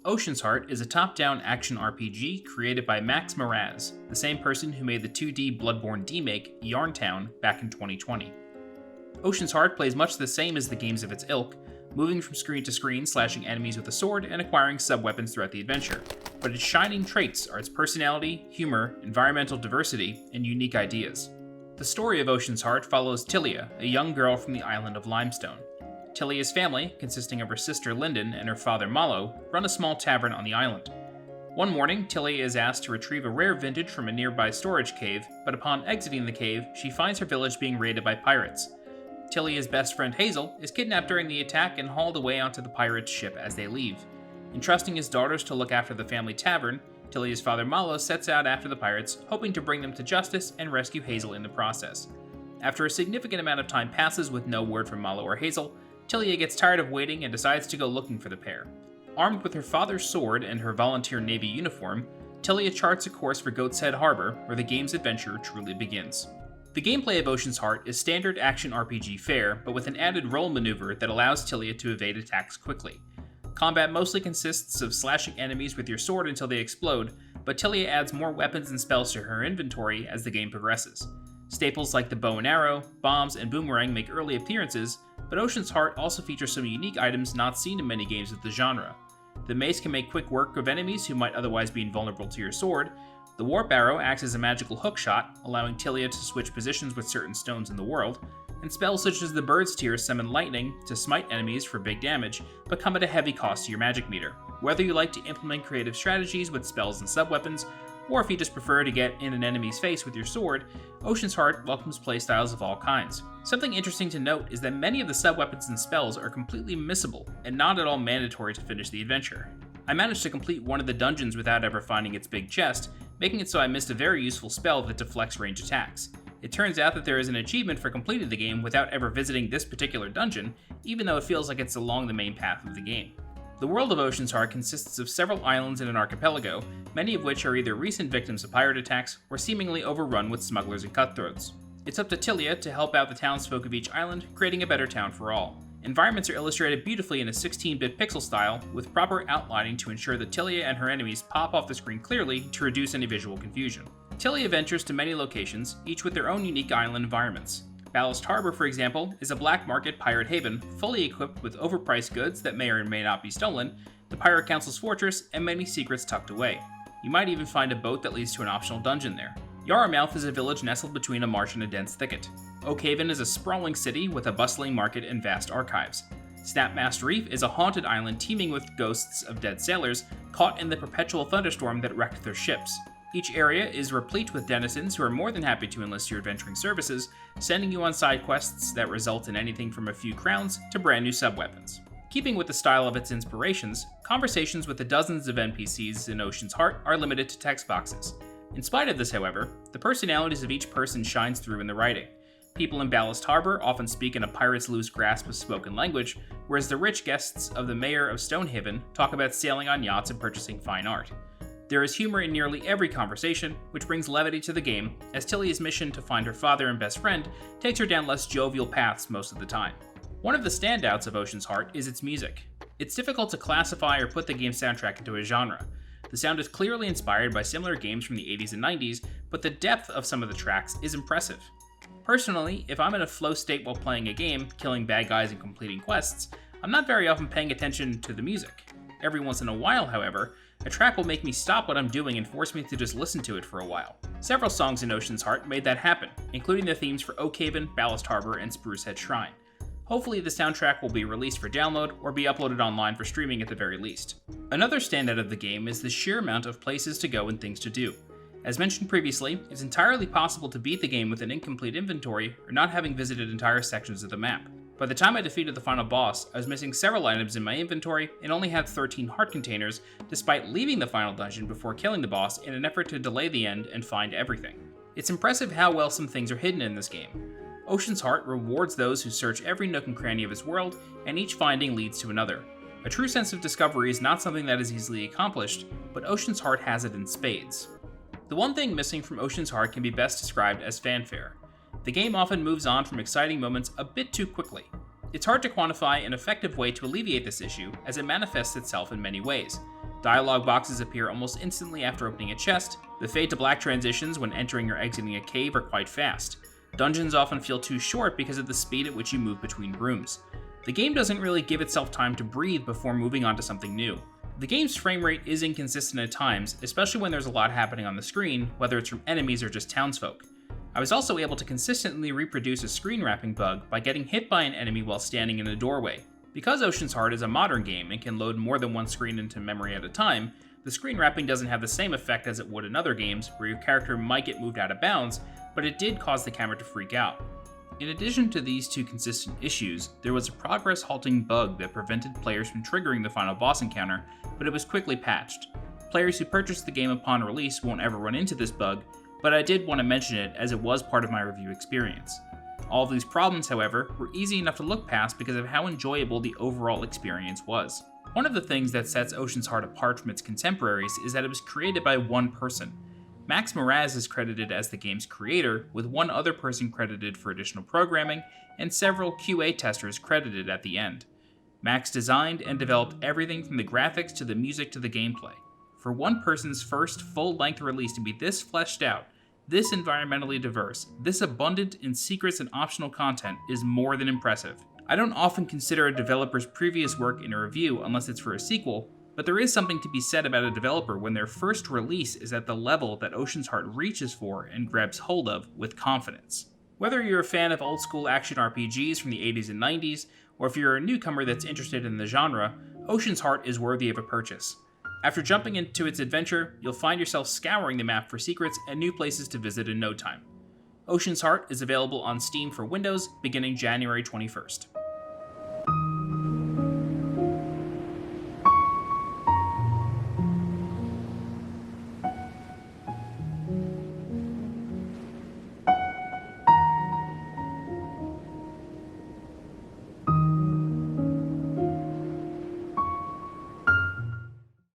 Ocean's Heart is a top-down action RPG created by Mraz, the same person who made the 2D Bloodborne remake Yarntown back in 2020. Ocean's Heart plays much the same as the games of its ilk, moving from screen to screen, slashing enemies with a sword, and acquiring sub-weapons throughout the adventure. But its shining traits are its personality, humor, environmental diversity, and unique ideas. The story of Ocean's Heart follows Tilia, a young girl from the island of Limestone. Tilia's family, consisting of her sister Linden and her father Malo, run a small tavern on the island. One morning, Tilia is asked to retrieve a rare vintage from a nearby storage cave, but upon exiting the cave, she finds her village being raided by pirates. Tilia's best friend Hazel is kidnapped during the attack and hauled away onto the pirates' ship as they leave. Entrusting his daughters to look after the family tavern, Tilia's father Malo sets out after the pirates, hoping to bring them to justice and rescue Hazel in the process. After a significant amount of time passes with no word from Malo or Hazel, Tilia gets tired of waiting and decides to go looking for the pair. Armed with her father's sword and her volunteer Navy uniform, Tilia charts a course for Goat's Head Harbor, where the game's adventure truly begins. The gameplay of Ocean's Heart is standard action RPG fare, but with an added roll maneuver that allows Tilia to evade attacks quickly. Combat mostly consists of slashing enemies with your sword until they explode, but Tilia adds more weapons and spells to her inventory as the game progresses. Staples like the bow and arrow, bombs, and boomerang make early appearances, but Ocean's Heart also features some unique items not seen in many games of the genre. The mace can make quick work of enemies who might otherwise be invulnerable to your sword. The warp arrow acts as a magical hookshot, allowing Tilia to switch positions with certain stones in the world, and spells such as the Bird's Tear summon lightning to smite enemies for big damage, but come at a heavy cost to your magic meter. Whether you like to implement creative strategies with spells and sub-weapons, or if you just prefer to get in an enemy's face with your sword, Ocean's Heart welcomes playstyles of all kinds. Something interesting to note is that many of the sub-weapons and spells are completely missable, and not at all mandatory to finish the adventure. I managed to complete one of the dungeons without ever finding its big chest, making it so I missed a very useful spell that deflects range attacks. It turns out that there is an achievement for completing the game without ever visiting this particular dungeon, even though it feels like it's along the main path of the game. The world of Ocean's Heart consists of several islands in an archipelago, many of which are either recent victims of pirate attacks or seemingly overrun with smugglers and cutthroats. It's up to Tilia to help out the townsfolk of each island, creating a better town for all. Environments are illustrated beautifully in a 16-bit pixel style, with proper outlining to ensure that Tilia and her enemies pop off the screen clearly to reduce any visual confusion. Tilia ventures to many locations, each with their own unique island environments. Ballast Harbor, for example, is a black market pirate haven, fully equipped with overpriced goods that may or may not be stolen, the Pirate Council's fortress, and many secrets tucked away. You might even find a boat that leads to an optional dungeon there. Yarmouth is a village nestled between a marsh and a dense thicket. Oakhaven is a sprawling city with a bustling market and vast archives. Snapmast Reef is a haunted island teeming with ghosts of dead sailors caught in the perpetual thunderstorm that wrecked their ships. Each area is replete with denizens who are more than happy to enlist your adventuring services, sending you on side quests that result in anything from a few crowns to brand new sub-weapons. Keeping with the style of its inspirations, conversations with the dozens of NPCs in Ocean's Heart are limited to text boxes. In spite of this, however, the personalities of each person shines through in the writing. People in Ballast Harbor often speak in a pirate's loose grasp of spoken language, whereas the rich guests of the mayor of Stonehaven talk about sailing on yachts and purchasing fine art. There is humor in nearly every conversation, which brings levity to the game, as Tilia's mission to find her father and best friend takes her down less jovial paths most of the time. One of the standouts of Ocean's Heart is its music. It's difficult to classify or put the game's soundtrack into a genre. The sound is clearly inspired by similar games from the 80s and 90s, but the depth of some of the tracks is impressive. Personally, if I'm in a flow state while playing a game, killing bad guys and completing quests, I'm not very often paying attention to the music. Every once in a while, however, a track will make me stop what I'm doing and force me to just listen to it for a while. Several songs in Ocean's Heart made that happen, including the themes for Oakhaven, Ballast Harbor, and Sprucehead Shrine. Hopefully the soundtrack will be released for download or be uploaded online for streaming at the very least. Another standout of the game is the sheer amount of places to go and things to do. As mentioned previously, it's entirely possible to beat the game with an incomplete inventory or not having visited entire sections of the map. By the time I defeated the final boss, I was missing several items in my inventory and only had 13 heart containers, despite leaving the final dungeon before killing the boss in an effort to delay the end and find everything. It's impressive how well some things are hidden in this game. Ocean's Heart rewards those who search every nook and cranny of its world, and each finding leads to another. A true sense of discovery is not something that is easily accomplished, but Ocean's Heart has it in spades. The one thing missing from Ocean's Heart can be best described as fanfare. The game often moves on from exciting moments a bit too quickly. It's hard to quantify an effective way to alleviate this issue, as it manifests itself in many ways. Dialogue boxes appear almost instantly after opening a chest. The fade to black transitions when entering or exiting a cave are quite fast. Dungeons often feel too short because of the speed at which you move between rooms. The game doesn't really give itself time to breathe before moving on to something new. The game's frame rate is inconsistent at times, especially when there's a lot happening on the screen, whether it's from enemies or just townsfolk. I was also able to consistently reproduce a screen wrapping bug by getting hit by an enemy while standing in a doorway. Because Ocean's Heart is a modern game and can load more than one screen into memory at a time, the screen wrapping doesn't have the same effect as it would in other games where your character might get moved out of bounds, but it did cause the camera to freak out. In addition to these two consistent issues, there was a progress halting bug that prevented players from triggering the final boss encounter, but it was quickly patched. Players who purchased the game upon release won't ever run into this bug, but I did want to mention it as it was part of my review experience. All of these problems, however, were easy enough to look past because of how enjoyable the overall experience was. One of the things that sets Ocean's Heart apart from its contemporaries is that it was created by one person. Mraz is credited as the game's creator, with one other person credited for additional programming, and several QA testers credited at the end. Max designed and developed everything from the graphics to the music to the gameplay. For one person's first full-length release to be this fleshed out, this environmentally diverse, this abundant in secrets and optional content is more than impressive. I don't often consider a developer's previous work in a review unless it's for a sequel, but there is something to be said about a developer when their first release is at the level that Ocean's Heart reaches for and grabs hold of with confidence. Whether you're a fan of old-school action RPGs from the 80s and 90s, or if you're a newcomer that's interested in the genre, Ocean's Heart is worthy of a purchase. After jumping into its adventure, you'll find yourself scouring the map for secrets and new places to visit in no time. Ocean's Heart is available on Steam for Windows beginning January 21st.